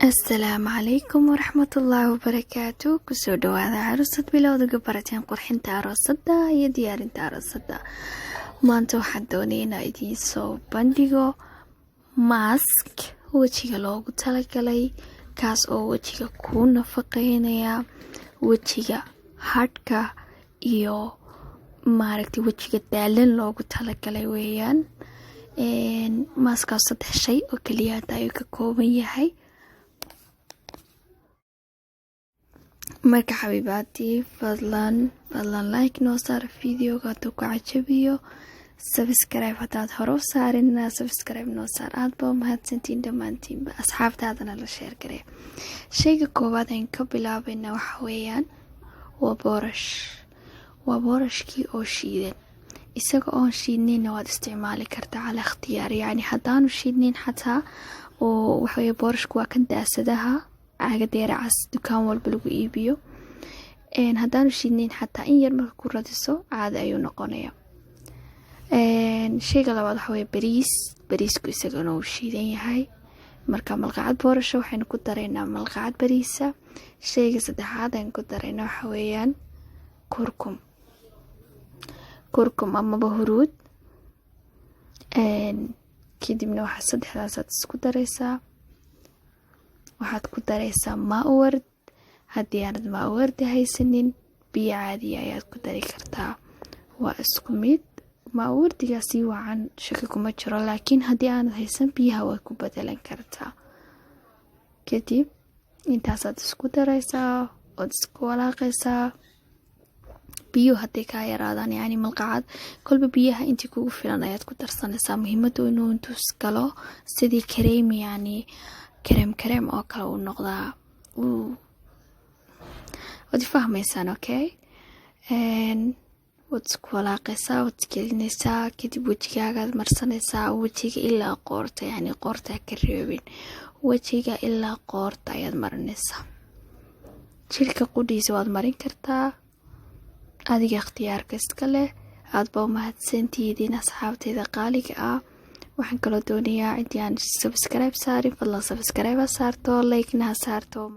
السلام عليكم ورحمة الله وبركاته. كسو دواada carusad bilowda gabarateen qurxinta aroosada iyo diyaarinta aroosada. Maanta waxaan doonaynaa idiin soo bandhigo mask wajiga loogu talagalay, kaas oo wajiga ku nafaqeynaya, wajiga hadhka iyo maaragtay wajiga daalan loogu talagalay weeyaan. Maskaas 3 shay oo kaliya ayuu ka kooban yahay. marka xabiibaati fadlan like noo saar videoga hadduu ku cajabiyo, subscribe hadaad hore u saarina subscribe noo saar. aad baa mahadsantiin dhammaantiinba, asxaabtaadana la sheer garee. shayga koowaad aan ka bilaabayna waxa weeyaan waa boorashkii oo shiidan. isaga oon shiidnayna waad isticmaali kartaa cala ikhtiyaar, yacni haddaanu shiidnayn xataa oo waxa weeye boorashku waa kan daasadaha caaga deeracas dukaan walba lagu iibiyo. haddaanu shiidnayn xataa in yar marka ku radiso caadi ayuu noqonaya. shayga labaad waxa weeye bariisku isagana uu shiidan yahay. marka malqacad boorasho waxaynu ku daraynaa malqacad bariisa. shayga saddexaad aan ku darayna waxa weeyaan kurkum amaba huruud. kadibna waxaa saddexdaasaad isku daraysaa. waxaad ku daraysaa maa-ward. haddii aanad maa-wardi haysanin biyo caadiya ayaad ku dari kartaa, waa isku mid. maa-wardigaasi wacan shaki kuma jiro, laakiin haddii aanad haysan biyaha way ku bedelan kartaa. kadib intaasaad isku daraysaa ood isku walaaqaysaa. biyuhu hadday kaa yaraadaan, yacni malqacad kolba biyaha intii kugu filan ayaad ku darsanaysaa. muhiimadu inuu intuus galo sidii kareem, yacni kareem oo kale uu noqdaa. waad fahmaysaan okay? waad isku walaaqaysaa, waad gelinaysaa. kadib wejigaagaad marsanaysaa. wejiga ilaa qoorta, yacni qoorta ka reebin, wejiga ilaa qoorta ayaad marinaysaa. jirka qudhiisa waad marin kartaa, adiga ikhtiyaarka iska leh. aad baa mahadsantihiin asxaabteeda qaaliga ah. waxaan kaloo doonayaa intii aan subscribe saarin fadlan subscribe ha saarto, like na ha saarto.